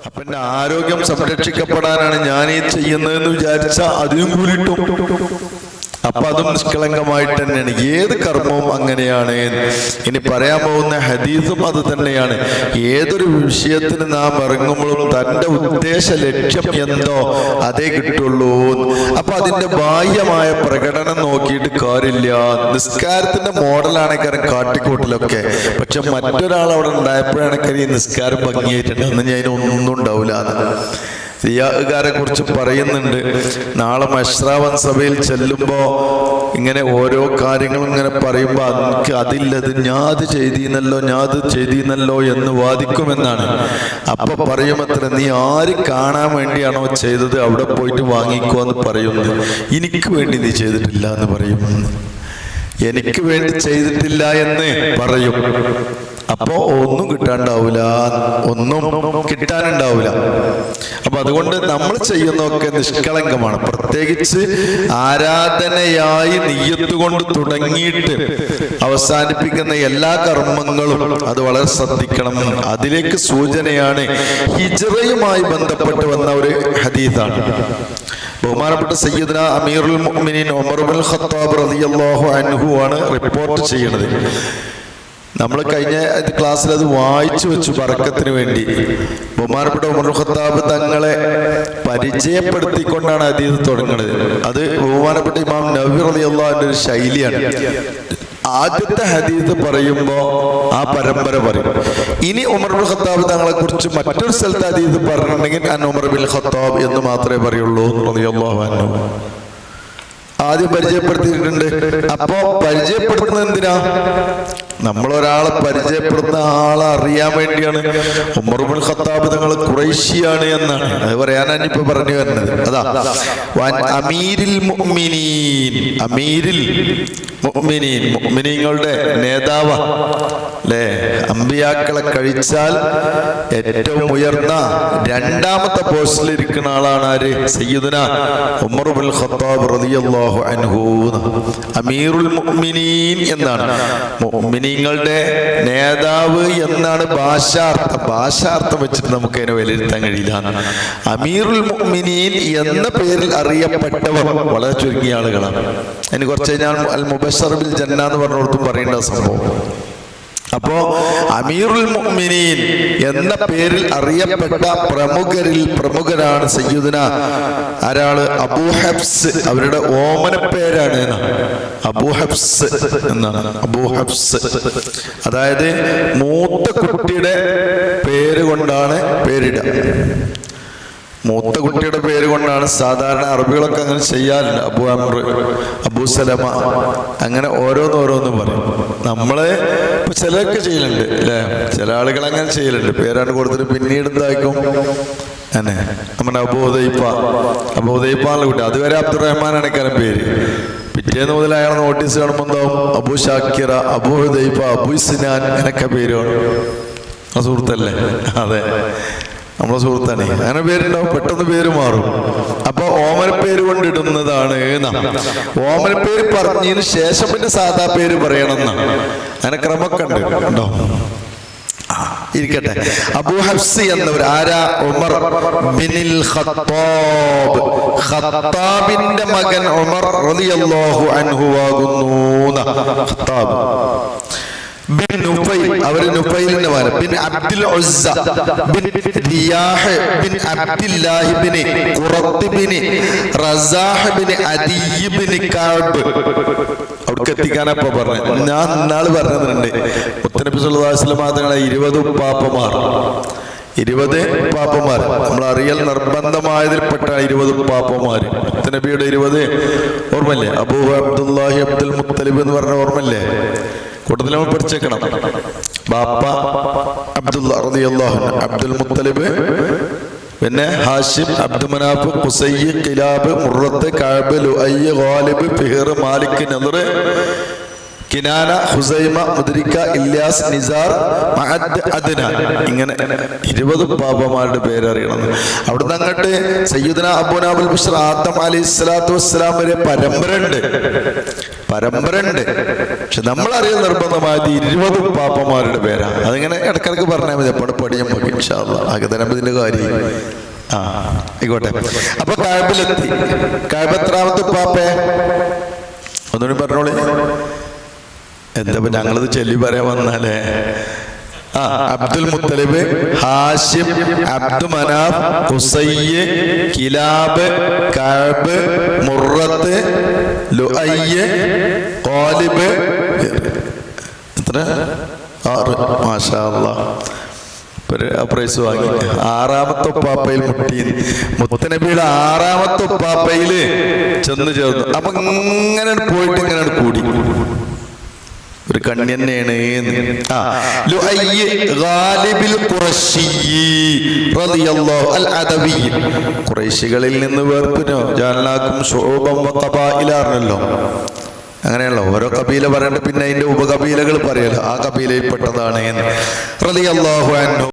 അപ്പൊ എന്റെ ആരോഗ്യം സംരക്ഷിക്കപ്പെടാനാണ് ഞാൻ ഈ ചെയ്യുന്നതെന്ന് വിചാരിച്ച അതിനും കൂലിട്ടും. അപ്പൊ അതും നിഷ്കളങ്കമായിട്ട് തന്നെയാണ്. ഏത് കർമ്മവും അങ്ങനെയാണ്. ഇനി പറയാൻ പോകുന്ന ഹദീസും അത് തന്നെയാണ്. ഏതൊരു വിഷയത്തിന് നാം ഇറങ്ങുമ്പോഴും തൻ്റെ ഉദ്ദേശ ലക്ഷ്യം എന്തോ അതേ കിട്ടുള്ളൂ. അപ്പൊ അതിന്റെ ബാഹ്യമായ പ്രകടനം നോക്കിയിട്ട് കാര്യമില്ല. നിസ്കാരത്തിന്റെ മോഡലാണ് കാരണം കാട്ടിക്കൂട്ടലൊക്കെ. പക്ഷെ മറ്റൊരാൾ അവിടെ ഉണ്ടായപ്പോഴാണ് ഈ നിസ്കാരം ഭംഗിയായിട്ടുണ്ട്. അന്ന് ഞാൻ ഒന്നും ഉണ്ടാവില്ല. റിയാകാരെ കുറിച്ച് പറയുന്നുണ്ട്. നാളെ മശ്രാവൻ സഭയിൽ ചെല്ലുമ്പോ ഇങ്ങനെ ഓരോ കാര്യങ്ങളും ഇങ്ങനെ പറയുമ്പോൾ എനിക്ക് അതില്ലത് ഞാൻ അത് ചെയ്തീന്നല്ലോ എന്ന് വാദിക്കുമെന്നാണ്. അപ്പൊ പറയുമത്ര, നീ ആര് കാണാൻ വേണ്ടിയാണോ ചെയ്തത് അവിടെ പോയിട്ട് വാങ്ങിക്കോ എന്ന് പറയുന്നു. എനിക്ക് വേണ്ടി നീ ചെയ്തിട്ടില്ല എന്ന് പറയും. എനിക്ക് വേണ്ടി ചെയ്തിട്ടില്ല എന്ന് പറയും. അപ്പോ ഒന്നും കിട്ടാണ്ടാവൂല, ഒന്നും കിട്ടാനുണ്ടാവൂല. അപ്പൊ അതുകൊണ്ട് നമ്മൾ ചെയ്യുന്നതൊക്കെ നിഷ്കളങ്കമാണ്. പ്രത്യേകിച്ച് ആരാധനയായി നിയ്യത്ത് കൊണ്ട് തുടങ്ങിയിട്ട് അവസാനിപ്പിക്കുന്ന എല്ലാ കർമ്മങ്ങളും അത് വളരെ ശ്രദ്ധിക്കണം. അതിലേക്ക് സൂചനയാണ് ഹിജ്റയുമായി ബന്ധപ്പെട്ട് വന്ന ഒരു ഹദീസാണ്. ബഹുമാനപ്പെട്ട സയ്യിദ്ന അമീറുൽ മുഅ്മിനീൻ ഉമർ ഇബ്നുൽ ഖത്താബ് റളിയല്ലാഹു അൻഹു ആണ് റിപ്പോർട്ട് ചെയ്യുന്നത്. നമ്മൾ കഴിഞ്ഞ ക്ലാസ്സിൽ അത് വായിച്ചു വെച്ചു ബറക്കത്തിന് വേണ്ടി. ബഹുമാനപ്പെട്ട ഉമർ ഖത്താബ് തങ്ങളെ പരിചയപ്പെടുത്തിക്കൊണ്ടാണ് ഹദീസ് തുടങ്ങുന്നത്. അത് ബഹുമാനപ്പെട്ട ഇമാം നവവി റളിയല്ലാഹു അൻഹു ഒരു ശൈലിയാണ്. ആദ്യത്തെ ഹദീസ് പറയുമ്പോ ആ പരമ്പര പറയും. ഇനി ഉമർ ഇബ്നുൽ ഖത്താബ് തങ്ങളെ കുറിച്ച് മറ്റൊരു സ്ഥലത്ത് ഹദീസ് പറഞ്ഞിട്ടുണ്ടെങ്കിൽ അൻ ഉമർ ഇബ്നുൽ ഖത്താബ് എന്ന് മാത്രമേ പറയുള്ളൂ റളിയല്ലാഹു അൻഹു. ആദ്യം പരിചയപ്പെടുത്തിയിട്ടുണ്ട്. അപ്പോ പരിചയപ്പെടുത്തുന്നത് എന്തിനാ? നമ്മളൊരാളെ പരിചയപ്പെടുന്ന ആളെ അറിയാൻ വേണ്ടിയാണ്. ഉമർ ഇബ്നുൽ ഖത്താബ് തങ്ങൾ ഖുറൈശിയാണ് എന്നാണ് അത് പറയാനാണ് ഇപ്പൊ പറഞ്ഞു വരുന്നത്. അതാ അമീരിൽ മുഅ്മിനീൻ, അമീരിൽ മുഅ്മിനീൻ, മുഅ്മിനീങ്ങളുടെ നേതാവ അല്ലേ. അമ്പിയാക്കളെ കഴിച്ചാൽ ഏറ്റവും ഉയർന്ന രണ്ടാമത്തെ പോസ്റ്റിൽ ഇരിക്കുന്ന ആളാണ് ആര്? സയ്യിദുന ഉമർ ഇബ്നുൽ ഖത്താബ് റളിയല്ലാഹു അൻഹു. അമീറുൽ മുഅ്മിനീൻ എന്നാണ്, മുഅ്മിനീങ്ങളുടെ നേതാവ് എന്നാണ് ഭാഷാർത്ഥം. ഭാഷാർത്ഥം വെച്ചിട്ട് നമുക്ക് അതിനെ വിലയിരുത്താൻ കഴിയില്ല. അമീറുൽ മുഅ്മിനീൻ എന്ന പേരിൽ അറിയപ്പെട്ടവർ വളരെ ചുരുങ്ങിയ ആളുകളാണ്. അതിന് കുറച്ച് കഴിഞ്ഞാൽ അൽ മുബശ്ശർ ബിൽ ജന്ന എന്ന് പറഞ്ഞോടത്തും പറയേണ്ട സംഭവം. അപ്പോ അമീറുൽ മുഅ്മിനീൻ എന്ന പേരിൽ അറിയപ്പെട്ട പ്രമുഖരിൽ പ്രമുഖരാണ് സയ്യിദുന ആരാള്? അബൂ ഹഫ്സ്. അവരുടെ ഓമന പേരാണ് അബൂ ഹഫ്സ് എന്നാണ്. അബൂ ഹഫ്സ് അതായത് മൂത്ത കുട്ടിയുടെ പേര് കൊണ്ടാണ് പേരിടുക. മൂത്ത കുട്ടിയുടെ പേര് കൊണ്ടാണ് സാധാരണ അറബികളൊക്കെ അങ്ങനെ ചെയ്യാറില്ല. അബൂ അംർ, അബൂ സലമ, അങ്ങനെ ഓരോന്ന് പറയും. നമ്മള് ഇപ്പൊ ചിലരൊക്കെ ചെയ്യലുണ്ട് അല്ലെ, ചില ആളുകൾ അങ്ങനെ ചെയ്യലുണ്ട്. പേരാണ് കൊടുത്തിട്ട് പിന്നീട് എന്തായിരിക്കും അന്നെ നമ്മുടെ അബൂദൈപ്പാനുള്ള കുട്ടി. അതുവരെ അബ്ദുറഹ്മാനാണ് കാരണം പേര്. പിറ്റേന്ന് മുതൽ അയാൾ നോട്ടീസ് കാണുമ്പോൾ എന്താവും? അബൂ ഷാക്കിറ, അബൂ ഹുദൈഫ, അബൂ സിനാൻ എന്നൊക്കെ പേരാണ്. സുഹൃത്തല്ലേ? അതെ, നമ്മളെ സുഹൃത്താണ്. അങ്ങനെ പേരുണ്ടാവും, പെട്ടെന്ന് പേര് മാറും. അപ്പൊ ഓമന പേര് കൊണ്ടിടുന്നതാണ്. ഓമന പേര് പറഞ്ഞതിന് ശേഷം പിന്നെ സാധാ പേര് പറയണം എന്നാണ്. അങ്ങനെ ക്രമമൊക്കെ ഉണ്ട് ഉണ്ടോ? ഇരിക്കട്ടെ. അബൂ ഹഫ്സ് എന്നവർ ആരാ? ഉമർ ബിനുൽ ഖത്താബ്, ഖത്താബിന്റെ മകൻ ഉമർ റളിയല്ലാഹു അൻഹു ആകുന്നു. ഖത്താബ് ബിൻ നുഫൈൽ, അവര് നുഫൈലിന്റെ മകൻ. Bin Abdul Uzza bin Riyah bin Abdullahi bin Qurt bin Razah bin Adi bin Kaab. അവിടേക്ക് എത്തിക്കാനപ്പോ പറഞ്ഞു. ഞാൻ ഇന്നാള് പറഞ്ഞിട്ടുണ്ട് മുത്തനബി സല്ലല്ലാഹു അലൈഹി വസല്ലം തങ്ങളെ 20 ഉപ്പാപ്പമാർ, 20 ഉപ്പാപ്പമാർ നമ്മൾ അറിയൽ നിർബന്ധമായതിൽപ്പെട്ട 20 ഉപ്പാപ്പമാര്. മുത്തനബിയുടെ 20 ഓർമ്മല്ലേ? അബൂ അബ്ദുല്ലാഹി അബ്ദുൽ മുത്തലിബ് എന്ന് പറഞ്ഞ ഓർമ്മല്ലേ? കൂടുതൽ നമ്മൾ പഠിച്ചേക്കണം. ബാപ്പ അബ്ദുല്ല റളിയല്ലാഹു അൻഹു, അബ്ദുൽ മുത്തലിബ്, പിന്നെ ഹാഷിം, അബ്ദു മനാഫ്, ഖുസയ്യ്, കിലാബ്, മുറത്ത്, കഅബ്, ലുഅയ്യ്, ഗാലിബ്, ഫിഹ്ർ, മാലിക്, നദർ, കിനാന, ഹുസൈമ, മുദ്രിക്ക, ഇല്യാസ്, നിസാർ, മഅദ്, അദ്നാൻ. ഇങ്ങനെ 20 പാപ്പമാരുടെ പേരറിയണം. അവിടുന്ന് അങ്ങോട്ട് സയ്യിദുന അബൂ അബുൽ ബിശ്ർ ആദം അലൈഹിസ്സലാത്തു വസ്സലാം വരെ പരമ്പര ഉണ്ട്. പക്ഷെ നമ്മളറിയാൻ നിർബന്ധമായത് 20 പാപ്പമാരുടെ പേരാണ്. അതിങ്ങനെ ഇടക്കിടക്ക് പറഞ്ഞാൽ മതി. അപ്പോൾ പഠിയാൻ പോയി ഇൻഷാ അല്ലാഹ്. ആകെ ഇതിന്റെ കാര്യം ആയിക്കോട്ടെ. അപ്പൊ കഅബയിലെത്തി. കഅബ എത്രാമത്തെ പാപ്പേ? ഒന്നുകൂടി പറഞ്ഞോളി. എന്താ ഞങ്ങളിത് ചൊല്ലി പറയാൻ വന്നാലേ. അബ്ദുൽ മുത്തലിബ്, ഹാഷിം, അബ്ദു മനാഫ്, ഖുസയ്യ്, കിലാബ്, കഅബ്, മുറത്ത്, ലുഅയ്യ്, ഖാലിബ്. എത്ര? 6. മാഷാ അല്ലാഹ്. പ്രൈസ് വാങ്ങി. 6ാമത്തെ ഉപ്പാപ്പയിൽ മുട്ടി. മുത്തനബിയുടെ 6ാമത്തെ ഉപ്പാപ്പയില് ചെന്ന് ചേർന്നു. അപ്പൊ ഇങ്ങനെ പോയിട്ട് ഇങ്ങനെ കൂടി. ഒരു കണ്ണി തന്നെയാണ്. ഖുറൈശികളിൽ നിന്ന് വേർപിനോ ജഅൽനാകും ശുഊബൻ വഖബായിലാണല്ലോ. അങ്ങനെയല്ലോ ഓരോ കബീല പറയണ്ട, പിന്നെ അതിന്റെ ഉപകബീലകൾ പറയല്ലോ. ആ കബീലയിൽ പെട്ടതാണ് റളിയല്ലാഹു അൻഹു.